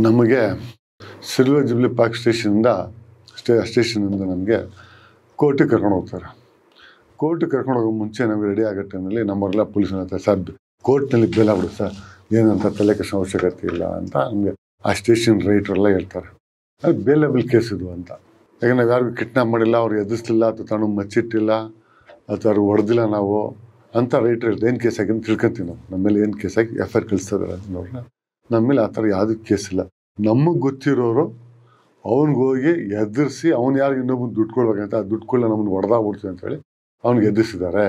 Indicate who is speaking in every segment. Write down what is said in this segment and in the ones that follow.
Speaker 1: ನಮಗೆ silver jubilee park ಸ್ಟೇಷನಿಂದ ನಮಗೆ ಕೋರ್ಟಿಗೆ ಕರ್ಕೊಂಡು ಹೋಗ್ತಾರೆ. ಕೋರ್ಟಿಗೆ ಕರ್ಕೊಂಡು ಹೋಗೋ ಮುಂಚೆ ನಮಗೆ ರೆಡಿ ಆಗೋ ಟೈಮಲ್ಲಿ ನಮ್ಮವರೆಲ್ಲ ಪೊಲೀಸ್ ಹೇಳ್ತಾರೆ, ಸರ್ ಕೋರ್ಟ್ನಲ್ಲಿ ಬೇಲ್ ಆಗ್ಬಿಡುತ್ತೆ ಸರ್, ಏನಂತ ತಲೆ ಕೆಡಿಸೋ ಅವಶ್ಯಕತೆ ಇಲ್ಲ ಅಂತ ನಮಗೆ ಆ ಸ್ಟೇಷನ್ ರೈಟ್ರೆಲ್ಲ ಹೇಳ್ತಾರೆ. ಅದು ಬೇಲೇಬಲ್ ಕೇಸ್ ಇದು ಅಂತ. ಯಾಕೆ ನಾವು ಯಾರಿಗೂ ಕಿಡ್ನಾಪ್ ಮಾಡಿಲ್ಲ, ಅವ್ರಿಗೆ ಎದುರಿಸಲಿಲ್ಲ, ಅಥವಾ ತಾನು ಮಚ್ಚಿಟ್ಟಿಲ್ಲ, ಅಥವಾ ಅವ್ರಿಗೆ ಹೊಡೆದಿಲ್ಲ ನಾವು ಅಂತ ರೈಟ್ರ್ ಹೇಳ್ತಾರೆ. ಏನು ಕೇಸ್ ಆಗಿದೆ ಅಂತ ತಿಳ್ಕೊತೀವಿ ನಾವು. ನಮ್ಮ ಮೇಲೆ ಏನು ಕೇಸ್ ಆಗಿ FIR ಕಳಿಸ್ತಾರೆ ಅನ್ನೋರನ್ನ. ನಮ್ಮ ಮೇಲೆ ಆ ಥರ ಯಾವುದೂ ಕೇಸ್ ಇಲ್ಲ. ನಮಗೆ ಗೊತ್ತಿರೋರು ಅವ್ನಿಗೆ ಹೋಗಿ ಎದುರಿಸಿ ಅವ್ನು ಯಾರಿಗೆ ಇನ್ನೊಬ್ಬರು ದುಡ್ಡು ಕೊಡ್ಬೇಕಂತ ಆ ದುಡ್ಡುಗಳನ್ನ ನಮ್ಮನ್ನು ಹೊಡೆದಾಗ್ಬಿಡ್ತೀವಿ ಅಂತೇಳಿ ಅವ್ನಿಗೆ ಎದುರಿಸಿದ್ದಾರೆ.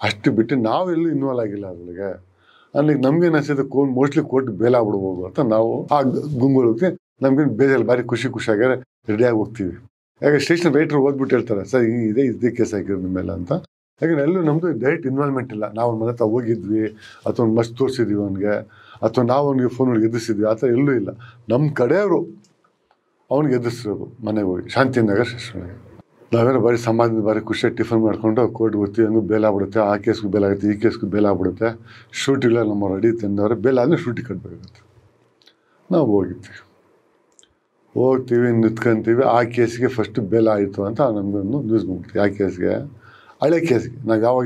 Speaker 1: ಅಷ್ಟು ಬಿಟ್ಟು ನಾವೆಲ್ಲೂ ಇನ್ವಾಲ್ವ್ ಆಗಿಲ್ಲ ಅದ್ರಿಗೆ. ಅಲ್ಲಿಗೆ ನಮ್ಗೇನು ಅನಿಸಿದೆ ಮೋಸ್ಟ್ಲಿ ಕೋರ್ಟ್ ಬೇಲ್ ಆಗ್ಬಿಡ್ಬೋದು ಅಂತ ನಾವು ಆ ಗುಂಗುಳಕ್ಕೆ ನಮ್ಗೇನು ಬೇಜಾರು ಭಾರಿ ಖುಷಿಯಾಗಿ ರೆಡಿಯಾಗಿ ಹೋಗ್ತೀವಿ. ಯಾಕೆ ಸ್ಟೇಷನ್ ರೈಟ್ರು ಓದ್ಬಿಟ್ಟು ಹೇಳ್ತಾರೆ, ಸರ್ ಇದೇ ಕೇಸ್ ಆಗಿರೋದು ನಿಮ್ಮ ಮೇಲೆ ಅಂತ. ಯಾಕಂದ್ರೆ ಎಲ್ಲೂ ನಮ್ಮದು ಡೈರೆಕ್ಟ್ ಇನ್ವಾಲ್ವ್ಮೆಂಟ್ ಇಲ್ಲ. ನಾವು ಮನೆ ಹತ್ರ ಹೋಗಿದ್ವಿ ಅಥವಾ ಒಂದು ಮಸ್ತ್ ತೋರಿಸಿದ್ವಿ ಅವನಿಗೆ, ಅಥವಾ ನಾವು ಅವನಿಗೆ ಫೋನ್ಗಳಿಗೆ ಎದುರಿಸಿದ್ವಿ, ಆ ಥರ ಎಲ್ಲೂ ಇಲ್ಲ. ನಮ್ಮ ಕಡೆಯವರು ಅವ್ನಿಗೆ ಎದುರಿಸಿರೋದು ಮನೆಗೆ ಹೋಗಿ ಶಾಂತಿನಗರ ಸ್ಟೇಷನ್ಗೆ. ನಾವೇನೋ ಬಾರಿ ಸಮಾಜದ ಬಾರಿ ಖುಷಿಯಾಗಿ ಟಿಫನ್ ಮಾಡ್ಕೊಂಡು ಕೋರ್ಟ್ಗೆ ಹೋಗ್ತೀವಿ. ಹಂಗೂ ಬೇಲ್ ಆಗ್ಬಿಡುತ್ತೆ, ಆ ಕೇಸ್ಗೂ ಬೇಲ್ ಆಗುತ್ತೆ, ಈ ಕೇಸ್ಗೂ ಬೇಲ್ ಆಗ್ಬಿಡುತ್ತೆ. ಶೂಟಿಲ್ಲ ನಮ್ಮ ರೆಡಿ ತಂದವ್ರೆ, ಬೇಲ್ ಆದಮೇಲೆ ಶೂಟಿ ಕಟ್ಟಬೇಕಾಗುತ್ತೆ. ನಾವು ಹೋಗ್ತೀವಿ ನಿಂತ್ಕೊಂತೀವಿ. ಆ ಕೇಸಿಗೆ ಫಸ್ಟ್ ಬೇಲ್ ಆಯಿತು ಅಂತ ನಮಗೊಂದು ನ್ಯೂಸ್ ಬಂದ್ಬಿಡ್ತೀವಿ. ಆ ಕೇಸ್ಗೆ, ಹಳೆ ಕೇಸಿಗೆ ನಾವು ಯಾವಾಗ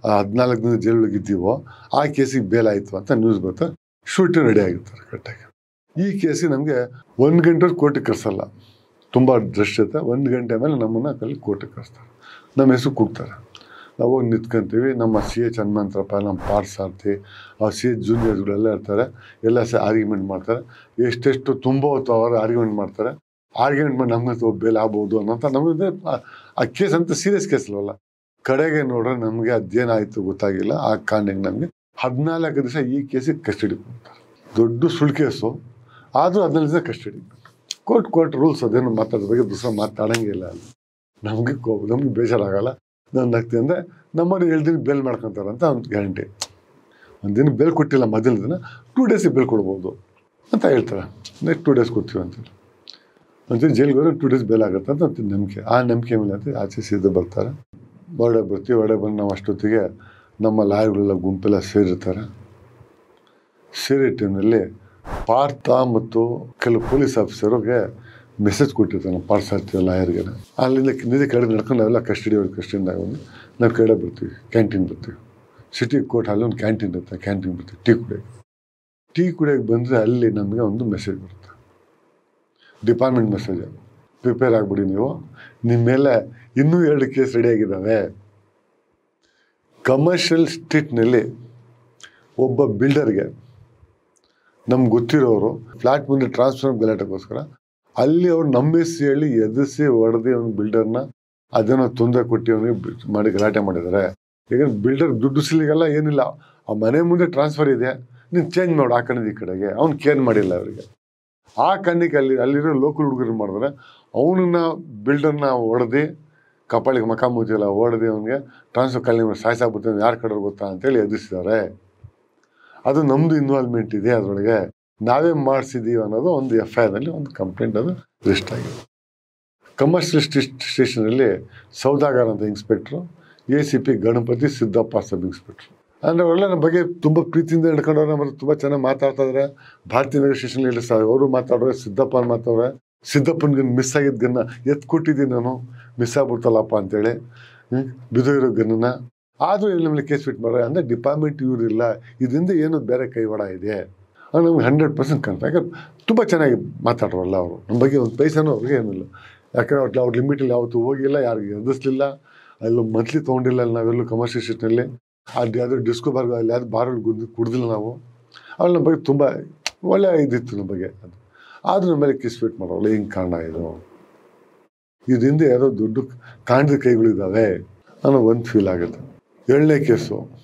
Speaker 1: 14 ದಿನ ಜೈಲೊಳಗಿದ್ದೀವೋ ಆ ಕೇಸಿಗೆ ಬೇಲ್ ಆಯಿತು ಅಂತ ನ್ಯೂಸ್ ಬರ್ತಾರೆ. ಶೂಟಿಂಗ್ ರೆಡಿ ಆಗಿರ್ತಾರೆ ಕರೆಕ್ಟಾಗಿ. ಈ ಕೇಸಿಗೆ ನಮಗೆ 1 ಗಂಟೆ ಕೋರ್ಟಿಗೆ ಕರ್ಸಲ್ಲ, ತುಂಬ ರಶ್ ಇರುತ್ತೆ. 1 ಗಂಟೆ ಮೇಲೆ ನಮ್ಮನ್ನು ಅಲ್ಲಿ ಕೋರ್ಟಿಗೆ ಕಳಿಸ್ತಾರೆ. ನಮ್ಮ ಹೆಸರು ಕೂಗ್ತಾರೆ. ನಾವು ಹೋಗಿ ನಿಂತ್ಕೊಂತೀವಿ. ನಮ್ಮ CH ಹನುಮಂತರಪ್ಪ, ನಮ್ಮ ಪಾರ್ಥಸಾರಥಿ, ಆ CH ಜೂನಿಯರ್ಸ್ಗಳೆಲ್ಲ ಇರ್ತಾರೆ. ಎಲ್ಲ ಆರ್ಗ್ಯುಮೆಂಟ್ ಮಾಡ್ತಾರೆ. ಎಷ್ಟೆಷ್ಟು ತುಂಬ ಹೊತ್ತು ಅವರು ಆರ್ಗ್ಯುಮೆಂಟ್ ಮಾಡ್ತಾರೆ. ಆರ್ಗ್ಯುಮೆಂಟ್ ಮಾಡಿ ನಮ್ಗೆ ಬೇಲ್ ಆಗ್ಬೋದು ಅನ್ನೋಂಥ ನಮಗೆ ಆ ಕೇಸ್ ಅಂತ ಸೀರಿಯಸ್ ಕೇಸ್ ಇಲ್ವಲ್ಲ. ಕಡೆಗೆ ನೋಡ್ರೆ ನಮಗೆ ಅದೇನಾಯಿತು ಗೊತ್ತಾಗಿಲ್ಲ. ಆ ಕಾರಣಕ್ಕೆ ನಮಗೆ 14 ದಿವಸ ಈ ಕೇಸಿಗೆ ಕಸ್ಟಡಿ ಕೊಡ್ತಾರೆ. ದೊಡ್ಡ ಸುಳ್ಳು ಕೇಸು ಆದರೂ 14 ದಿವಸ ಕಸ್ಟಡಿ. ಕೋರ್ಟ್ ರೂಲ್ಸ್ ಅದೇನು ಮಾತಾಡೋದ್ರ ಬಗ್ಗೆ ದೂಸರ ಮಾತಾಡೋಂಗಿಲ್ಲ. ಅಲ್ಲಿ ನಮಗೆ ಬೇಜಾರಾಗಲ್ಲ. ನಾನು ನಗ್ತೀನಿ ಅಂದರೆ ನಮ್ಮನ್ನು 7 ದಿನ ಬೇಲ್ ಮಾಡ್ಕೊತಾರೆ ಅಂತ ಒಂದು ಗ್ಯಾರಂಟಿ. ಒಂದು ದಿನ ಬೇಲ್ ಕೊಟ್ಟಿಲ್ಲ ಮೊದಲ ದಿನ, 2 ಡೇಸಿಗೆ ಬೇಲ್ ಕೊಡ್ಬೋದು ಅಂತ ಹೇಳ್ತಾರೆ. ನೆಕ್ಸ್ಟ್ 2 ಡೇಸ್ ಕೊಡ್ತೀವಿ ಅಂತೇಳಿ ಅಂತೀನಿ. ಜೈಲಿಗೆ ಹೋದ್ರೆ 2 ಡೇಸ್ ಬೇಲ್ ಆಗುತ್ತೆ ಅಂತ ನಂಬಿಕೆ. ಆ ನಂಬಿಕೆ ಮೇಲೆ ಅಂತ ಆಚೆ ಸೀದಾ ಬರ್ತಾರೆ. ಹೊರಡೆ ಬಂದು ನಾವು ಅಷ್ಟೊತ್ತಿಗೆ ನಮ್ಮ ಲಾಯರ್ಗಳೆಲ್ಲ ಗುಂಪೆಲ್ಲ ಸೇರಿರ್ತಾರೆ. ಸೇರಿ ಟೈಮ್ನಲ್ಲಿ ಪಾರ್ಥ ಮತ್ತು ಕೆಲವು ಪೊಲೀಸ್ ಆಫೀಸರ್ಗೆ ಮೆಸೇಜ್ ಕೊಟ್ಟಿರ್ತಾರೆ ನಮ್ಮ ಪಾರ್ಥಸಾರಥಿ ಲಾಯರ್ಗೆ. ಅಲ್ಲಿಂದ ನಿಧಿ ಕಡೆ ನಡ್ಕೊಂಡು ನಾವೆಲ್ಲ ಕಸ್ಟಡಿಯಿಂದ ಬಂದು ನಾವು ಕಡೆ ಬರ್ತೀವಿ. ಕ್ಯಾಂಟೀನ್ ಬರ್ತೀವಿ. ಸಿಟಿ ಕೋರ್ಟ್ ಅಲ್ಲಿ ಒಂದು ಕ್ಯಾಂಟೀನ್ ಇರುತ್ತೆ. ಕ್ಯಾಂಟೀನ್ ಬರ್ತೀವಿ ಟೀ ಕುಡಿಯೋಕ್ಕೆ ಬಂದರೆ ಅಲ್ಲಿ ನಮಗೆ ಒಂದು ಮೆಸೇಜ್ ಬರುತ್ತೆ. ಡಿಪಾರ್ಟ್ಮೆಂಟ್ ಮೆಸೇಜ್, ಪ್ರಿಪೇರ್ ಆಗಿಬಿಡಿ ನೀವು, ನಿಮ್ಮ ಮೇಲೆ ಇನ್ನೂ 2 ಕೇಸ್ ರೆಡಿ ಆಗಿದ್ದಾವೆ. ಕಮರ್ಷಿಯಲ್ ಸ್ಟ್ರೀಟ್ನಲ್ಲಿ ಒಬ್ಬ ಬಿಲ್ಡರ್ಗೆ ನಮ್ಗೆ ಗೊತ್ತಿರೋರು ಫ್ಲ್ಯಾಟ್ ಮುಂದೆ ಟ್ರಾನ್ಸ್ಫರ್ ಗಲಾಟೆಗೋಸ್ಕರ ಅಲ್ಲಿ ಅವ್ರು ನಮ್ಮ ಹೆಸರು ಹೇಳಿ ಎದುರಿಸಿ ಹೊಡೆದು ಅವ್ನ ಬಿಲ್ಡರ್ನ ಅದೇನೋ ತೊಂದರೆ ಕೊಟ್ಟು ಅವನಿಗೆ ಮಾಡಿ ಗಲಾಟೆ ಮಾಡಿದ್ದಾರೆ. ಈಗ ಬಿಲ್ಡರ್ ದುಡ್ಡು ಸಿಲಿಗಲ್ಲ ಏನಿಲ್ಲ, ಆ ಮನೆ ಮುಂದೆ ಟ್ರಾನ್ಸ್ಫರ್ ಇದೆ, ನೀನು ಚೇಂಜ್ ಮಾಡು ಆ ಕಡೆದು ಈ ಕಡೆಗೆ. ಅವ್ನು ಕೇರ್ ಮಾಡಿಲ್ಲ ಅವರಿಗೆ. ಆ ಕಣ್ಣಿಗೆ ಅಲ್ಲಿರೋ ಲೋಕಲ್ ಹುಡುಗರು ಮಾಡಿದ್ರೆ ಅವನನ್ನ ಬಿಲ್ಡರ್ನ ಹೊಡೆದು ಕಪಾಳಿಗೆ ಮಕ ಮುಚ್ಚಿಲ್ಲ ಹೊಡೆದು ಅವನಿಗೆ ಟ್ರಾನ್ಸ್ಫರ್ ಕಾಲಿ ಸಾಯಿಸಾಗ್ಬಿಡ್ತಾನೆ, ಯಾರು ಕಡೆ ಗೊತ್ತಾ ಅಂತೇಳಿ ಎದುರಿಸಿದ್ದಾರೆ. ಅದು ನಮ್ಮದು ಇನ್ವಾಲ್ವ್ಮೆಂಟ್ ಇದೆ ಅದರೊಳಗೆ, ನಾವೇ ಮಾಡಿಸಿದ್ದೀವಿ ಅನ್ನೋದು ಒಂದು FIR ಒಂದು ಕಂಪ್ಲೇಂಟ್ ಅದು ರಿಜಿಸ್ಟರ್ ಆಗಿದೆ. ಕಮರ್ಷಿಯಲ್ ಸ್ಟೇಷನಲ್ಲಿ ಸೌದಾಗರ್ ಅಂತ inspector, ACP Ganapati Siddappa sub inspector. ಅಂದರೆ ಅವರೆಲ್ಲ ನಮ್ಮ ಬಗ್ಗೆ ತುಂಬ ಪ್ರೀತಿಯಿಂದ ಹಿಡ್ಕೊಂಡವ್ರೆ. ನಮ್ಮ ತುಂಬ ಚೆನ್ನಾಗಿ ಮಾತಾಡ್ತಾ ಇದ್ದಾರೆ. ಭಾರತೀನಗರ ಸ್ಟೇಷನಲ್ಲಿ ಅವರು ಮಾತಾಡೋರೆ, ಸಿದ್ದಪ್ಪ ಮಾತಾಡೋರೆ. ಸಿದ್ದಪ್ಪನ ಮಿಸ್ ಆಗಿದ್ದ ಗನ್ನ ಎತ್ತು ಕೊಟ್ಟಿದ್ದೀನಿ ನಾನು, ಮಿಸ್ ಆಗ್ಬಿಡ್ತಲ್ಲಪ್ಪ ಅಂತೇಳಿ ಬಿದೋಗಿರೋ ಗನ್ನ. ಆದರೂ ಇಲ್ಲಿ ನಮ್ಮಲ್ಲಿ ಕೇಸ್ ಫಿಟ್ ಮಾಡೋರೆ. ಅಂದರೆ ಡಿಪಾರ್ಟ್ಮೆಂಟ್ ಇವರಿಲ್ಲ, ಇದರಿಂದ ಏನೋ ಬೇರೆ ಕೈವಾಡ ಇದೆ ಅದು ನಮ್ಗೆ 100% ಕನ್ಫರ್ಮ್. ಯಾಕಂದ್ರೆ ತುಂಬ ಚೆನ್ನಾಗಿ ಮಾತಾಡೋರಲ್ಲ ಅವರು ನಮ್ಮ ಬಗ್ಗೆ. ಒಂದು ಪೈಸನೂ ಅವ್ರಿಗೆ ಏನಿಲ್ಲ. ಯಾಕಂದ್ರೆ ಅವ್ರ ಲಿಮಿಟಲ್ಲಿ ಯಾವತ್ತೂ ಹೋಗಿಲ್ಲ, ಯಾರಿಗೆ ಎದುರಿಸಲಿಲ್ಲ, ಅಲ್ಲೂ ಮಂತ್ಲಿ ತೊಗೊಂಡಿಲ್ಲ. ನಾವೆಲ್ಲೂ ಕಮರ್ಷಿಯಲ್ ಸ್ಟ್ರೀಟ್ನಲ್ಲಿ ಅದು ಯಾವುದೋ ಡಿಸ್ಕೋ ಬಾರ್ ಅಲ್ಲಿ ಯಾವ್ದು ಬಾರಲ್ಲಿ ಕುಡ್ದಿಲ್ಲ ನಾವು. ಅವ್ರು ನಮ್ಮ ಬಗ್ಗೆ ತುಂಬ ಒಳ್ಳೆಯ ಇದಿತ್ತು ನಮ್ಮ ಬಗ್ಗೆ. ಅದು ಆದರೂ ನಮ್ಮ ಮೇಲೆ ಕೇಸ್ ಫಿಟ್ ಮಾಡೋಲ್ಲ. ಹಿಂಗೆ ಕಾರಣ ಇದರಿಂದ ಯಾವುದೋ ದುಡ್ಡು ಕಾಣದ ಕೈಗಳಿದ್ದಾವೆ ಅನ್ನೋ ಒಂದು ಫೀಲ್ ಆಗುತ್ತೆ. 7ನೇ ಕೇಸು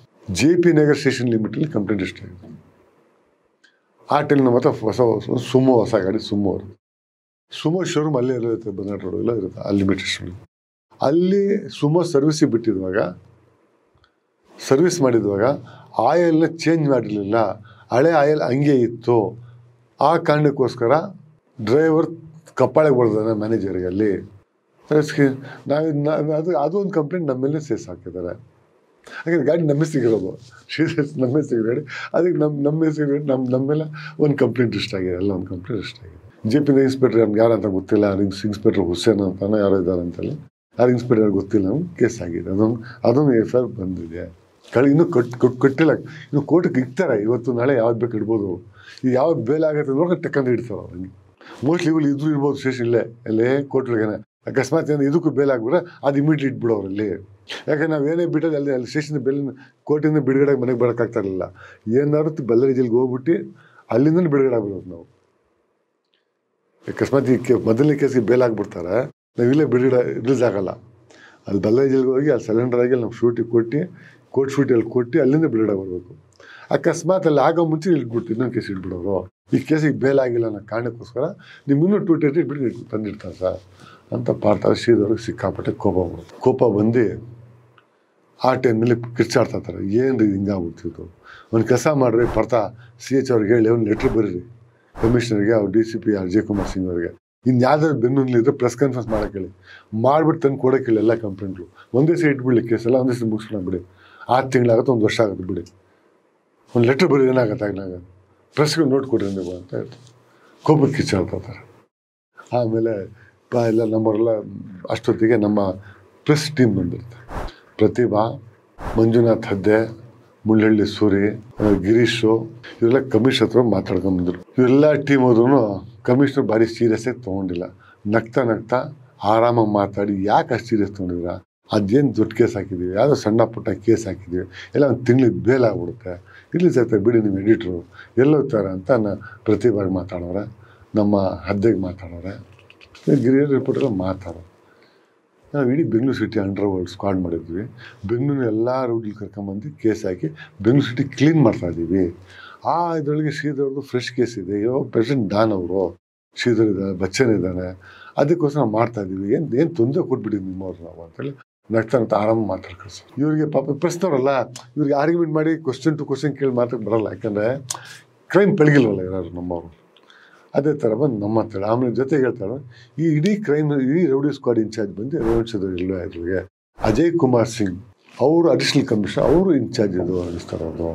Speaker 1: JP ನಗರ್ ಸ್ಟೇಷನ್ ಲಿಮಿಟಲ್ಲಿ ಕಂಪ್ಲೇಂಟ್ ಇಷ್ಟ ಆಗಿದೆ. ಆ ಟೈಮ್ ನಮ್ಮ ಹತ್ರ ಹೊಸ ಗಾಡಿ ಸುಮೋ ಶೋರೂಮ್ ಅಲ್ಲೇ ಇರುತ್ತೆ, ಬನ್ನಾಟ್ ರೋಡೆಲ್ಲ ಇರುತ್ತೆ. ಅಲ್ಲಿ ಲಿಮಿಟ್ ಸ್ಟೇಷನ್ ಅಲ್ಲಿ ಸುಮೋ ಸರ್ವಿಸ್ ಮಾಡಿದ್ವಾಗ ಆಯಿಲ್ನ ಚೇಂಜ್ ಮಾಡಿರಲಿಲ್ಲ, ಹಳೆ ಆಯಿಲ್ ಹಂಗೆ ಇತ್ತು. ಆ ಕಾರಣಕ್ಕೋಸ್ಕರ ಡ್ರೈವರ್ ಕಪ್ಪಾಳಿಗೆ ಹೊಡೆದಾನೆ ಮ್ಯಾನೇಜರ್ಗೆ. ಅಲ್ಲಿ ಅದು ಒಂದು ಕಂಪ್ಲೇಂಟ್ ನಮ್ಮ ಮೇಲೆ ಸೇಸ್ ಹಾಕಿದ್ದಾರೆ. ಹಾಗೆ ಗಾಡಿ ನಮ್ಮ ಸಿಗಿರೋದು ಶ್ರೀಧರ್ ನಮ್ಮ ಸಿಗಬೇಡಿ ಅದಕ್ಕೆ ನಮ್ಮ ಸಿಗಬೇಡಿ ನಮ್ಮ ಮೇಲೆ ಒಂದು ಕಂಪ್ಲೇಂಟ್ ರಿಜಿಸ್ಟರ್ ಆಗಿದೆ, ಎಲ್ಲ ಒಂದು ಕಂಪ್ಲೇಂಟ್ ರಿಜಿಸ್ಟರ್ ಆಗಿದೆ. JP ಇನ್ಸ್ಪೆಕ್ಟರ್ ನಮ್ಗೆ ಯಾರು ಅಂತ ಗೊತ್ತಿಲ್ಲ, ಇನ್ಸ್ಪೆಕ್ಟರ್ ಹುಸೇನ್ ಅಂತಾನೆ ಯಾರೋ ಇದ್ದಾರೆ ಅಂತೇಳಿ, ಯಾರು ಇನ್ಸ್ಪೆಕ್ಟರ್ ಗೊತ್ತಿಲ್ಲ, ನಮ್ಗೆ ಕೇಸ್ ಆಗಿದೆ. ಅದೊಂದು FIR ಬಂದಿದೆ. ಇನ್ನೂ ಕೊಟ್ಟಿಲ್ಲ, ಇನ್ನು ಕೋರ್ಟಿಗೆ ಇಡ್ತಾರೆ, ಇವತ್ತು ನಾಳೆ ಯಾವ್ದು ಬೇಕು ಇಡ್ಬೋದು. ಇದು ಯಾವ್ದು ಬೇಲ್ ಆಗುತ್ತೆ ನೋಡ್ಕೊಂಡು ಟಕ್ಕಂತ ಇಡ್ತಾರೆ ಅವ್ರಿಗೆ. ಮೋಸ್ಟ್ಲಿ ಇವ್ರು ಇದ್ರೂ ಇರ್ಬೋದು ಸ್ಟೇಷನ್ ಎಲ್ಲೇ ಕೋರ್ಟ್ಗಳಿಗೇನೆ. ಅಕಸ್ಮಾತ್ ಏನೋ ಇದಕ್ಕೂ ಬೇಲ್ ಆಗ್ಬಿಟ್ರೆ ಅದು ಇಮಿಡಿಯೇಟ್ ಇಟ್ಬಿಡೋ ಅವರಲ್ಲಿ. ಯಾಕಂದ್ರೆ ನಾವು ಏನೇ ಬಿಟ್ಟಲ್ಲಿ ಅಲ್ಲಿ ಸ್ಟೇಷನ್ ಬೇಲಿನ ಕೋರ್ಟಿಂದ ಬಿಡುಗಡೆ ಮನೆಗೆ ಬರೋಕ್ಕಾಗ್ತಾ ಇರಲಿಲ್ಲ. ಏನಾದ್ರು ಬಳ್ಳಾರಿ ಜೈಲಿಗೆ ಹೋಗ್ಬಿಟ್ಟು ಅಲ್ಲಿಂದ ಬಿಡುಗಡೆ ಆಗ್ಬಿಡೋದು ನಾವು. ಅಕಸ್ಮಾತ್ ಈ ಮೊದಲನೇ ಕೇಸಿಗೆ ಬೇಲ್ ಆಗ್ಬಿಡ್ತಾರೆ, ನಾವು ಇಲ್ಲೇ ರಿಲೀಸ್ ಆಗಲ್ಲ. ಅಲ್ಲಿ ಬಳ್ಳಾರಿ ಜೈಲಿಗೆ ಹೋಗಿ ಅಲ್ಲಿ ಸರೆಂಡರ್ ಆಗಿ ನಾವು ಶೂಟಿಗೆ ಕೊಟ್ಟು ಕೋರ್ಟ್ ಶೂಟಿಯಲ್ಲಿ ಕೊಟ್ಟು ಅಲ್ಲಿಂದ ಬಿಡುಗಡೆ ಬರಬೇಕು. ಅಕಸ್ಮಾತ್ ಅಲ್ಲಿ ಆಗೋ ಮುಂಚೆ ಇಟ್ಬಿಟ್ಟು ಇನ್ನೊಂದು ಕೇಸ್ ಇಟ್ಬಿಡೋರು. ಈ ಕೇಸಿಗೆ ಬೇಲ್ ಆಗಿಲ್ಲ ಅನ್ನೋ ಕಾರಣಕ್ಕೋಸ್ಕರ ನಿಮ್ಮ ಇನ್ನೂ 2 ಡೇಟ್ ಇಟ್ಬಿಟ್ಟು ತಂದಿರ್ತಾರೆ ಸರ್ ಅಂತ ಪಾರ್ಥ ಶ್ರೀಧರ್ಗೆ ಸಿಕ್ಕಾಪಟ್ಟೆ ಕೋಪ ಬಂದು ಆ ಟೈಮ್ನಲ್ಲಿ ಕಿರ್ಚಾಡ್ತಾರೆ. ಏನು ಹಿಂಗಾಗ್ಬಿಡ್ತಿತ್ತು, ಒಂದು ಕೆಲಸ ಮಾಡ್ರಿ ಪಾರ್ಥ, CH ಅವ್ರಿಗೆ ಹೇಳಿ ಒಂದು ಲೆಟ್ರ್ ಬರೀರಿ ಕಮಿಷನರ್ಗೆ, ಅವ್ರು DCP ಅಜಯ್ ಕುಮಾರ್ ಸಿಂಗ್ ಅವ್ರಿಗೆ. ಇನ್ನು ಯಾವ್ದಾದ್ರು ಬೆನ್ನುಲ್ಲಿದ್ರೆ ಪ್ರೆಸ್ ಕಾನ್ಫರೆನ್ಸ್ ಮಾಡೋಕೆ ಹೇಳಿ, ಮಾಡಿಬಿಟ್ಟು ತಂದು ಕೊಡೋಕೆ ಹೇಳಿ ಎಲ್ಲ ಕಂಪ್ಲೇಂಟ್ಗಳು. ಒಂದೇ ಸಹ ಇಟ್ಬಿಡಲಿ ಕೇಸೆಲ್ಲ, ಒಂದೇ ಸಹ ಮುಗಿಸ್ಕೊಂಡು ಬಿಡಿ. 6 ತಿಂಗಳಾಗುತ್ತೆ, 1 ವರ್ಷ ಆಗುತ್ತೆ ಬಿಡಿ. ಒಂದು ಲೆಟ್ರ್ ಬರೀ ಏನಾಗುತ್ತೆ ಆಗನಾಗ ಪ್ರೆಸ್ಗೆ ನೋಟ್ ಕೊಡ್ರಿ ನೀವು ಅಂತ ಹೇಳ್ತಾರೆ. ಕೋಪಕ್ಕೆ ಕಿಚ್ಚಾಡ್ತಾರೆ. ಆಮೇಲೆ ಎಲ್ಲ ನಮ್ಮವರೆಲ್ಲ ಅಷ್ಟೊತ್ತಿಗೆ ನಮ್ಮ ಪ್ರೆಸ್ ಟೀಮ್ ಬಂದಿರುತ್ತೆ. ಪ್ರತಿಭಾ, ಮಂಜುನಾಥ್ ಹದ್ದೆ, ಮುಳ್ಳಹಳ್ಳಿ ಸೂರಿ, ಗಿರೀಶು, ಇವರೆಲ್ಲ ಕಮಿಷನರ್ ಹತ್ರ ಮಾತಾಡ್ಕೊಂಡ್ಬಂದರು. ಇವರೆಲ್ಲ ಟೀಮ್ ಹೋದ್ರೂ ಕಮಿಷನರ್ ಭಾರಿ ಸೀರಿಯಸ್ಸಾಗಿ ತೊಗೊಂಡಿಲ್ಲ. ನಗ್ತಾ ಆರಾಮಾಗಿ ಮಾತಾಡಿ, ಯಾಕೆ ಅಷ್ಟು ಸೀರಿಯಸ್ ತೊಗೊಂಡಿದ್ರ, ಅದೇನು ದೊಡ್ಡ ಕೇಸ್ ಹಾಕಿದ್ದೀವಿ, ಯಾವುದೋ ಸಣ್ಣ ಪುಟ್ಟ ಕೇಸ್ ಹಾಕಿದ್ದೀವಿ, ಎಲ್ಲ ಒಂದು ತಿಂಗಳಿಗೆ ಬೇಲ್ ಆಗ್ಬಿಡುತ್ತೆ, ಇಲ್ಲಿ ಸಹಿತ ಬಿಡಿ ನಿಮ್ಮ ಎಡಿಟ್ರು ಎಲ್ಲೋಗ್ತಾರೆ ಅಂತ ಪ್ರತಿಭಾಗಿ ಮಾತಾಡೋರೆ, ನಮ್ಮ ಹದ್ದೆಗೆ ಮಾತಾಡೋರೆ, ಗಿರಿಯ ರಿಪೋರ್ಟೆಲ್ಲ ಮಾತಾಡೋರು. ನಾವು ಇಡೀ ಬೆಂಗಳೂರು ಸಿಟಿ ಅಂಡರ್ವರ್ಲ್ಡ್ ಸ್ಕ್ವಾಡ್ ಮಾಡಿದ್ವಿ. ಬೆಂಗಳೂರಿನ ಎಲ್ಲ ರೂಟ್ಲಿ ಕರ್ಕೊಂಬಂದು ಕೇಸ್ ಹಾಕಿ ಬೆಂಗಳೂರು ಸಿಟಿ ಕ್ಲೀನ್ ಮಾಡ್ತಾಯಿದ್ದೀವಿ. ಇದರೊಳಗೆ ಶ್ರೀಧರ್ದು ಫ್ರೆಶ್ ಕೇಸ್ ಇದೆ. ಇವಾಗ ಪ್ರೆಸಿಡೆಂಟ್ ಡಾನ್ ಅವರು, ಶ್ರೀಧರ್ ಇದ್ದಾನೆ, ಬಚ್ಚನ್ ಇದ್ದಾನೆ, ಅದಕ್ಕೋಸ್ಕರ ನಾವು ಮಾಡ್ತಾಯಿದ್ದೀವಿ. ಏನು ತೊಂದರೆ ಕೊಟ್ಬಿಟ್ಟಿದ್ವಿ ನಿಮ್ಮವ್ರು ನಾವು ಅಂತೇಳಿ ನಗ್ತಾನಂತ ಆರಾಮ ಮಾತಾಡ್ಕಳ್ಸ. ಇವರಿಗೆ ಪಾಪ ಪ್ರಶ್ನವರಲ್ಲ, ಇವ್ರಿಗೆ ಆರ್ಗ್ಯುಮೆಂಟ್ ಮಾಡಿ ಕ್ವಶನ್ ಟು ಕ್ವಶನ್ ಕೇಳಿ ಮಾತಾಡಿ ಬರಲ್ಲ. ಯಾಕಂದರೆ ಕ್ರೈಮ್ ಬೆಳಗಿಲ್ವಲ್ಲ ಯಾರು ನಮ್ಮವರು. ಅದೇ ಥರ ಬಂದು ನಮ್ಮ ಅಂತೇಳಿ ಆಮೇಲೆ ಜೊತೆಗೆ ಹೇಳ್ತಾಳೆ, ಈ ಇಡೀ ರೌಡಿ ಸ್ಕ್ವಾಡ್ ಇನ್ಚಾರ್ಜ್ ಬಂದು ರೇವಣಸಿದ್ದರು ಇಲ್ಲಿಗೆ ಅಜಯ್ ಕುಮಾರ್ ಸಿಂಗ್ ಅವರು ಅಡಿಷನಲ್ ಕಮಿಷನರ್, ಅವರು ಇನ್ಚಾರ್ಜ್ ಇದು ಅನ್ನಿಸ್ತಾರೆ ಅವರು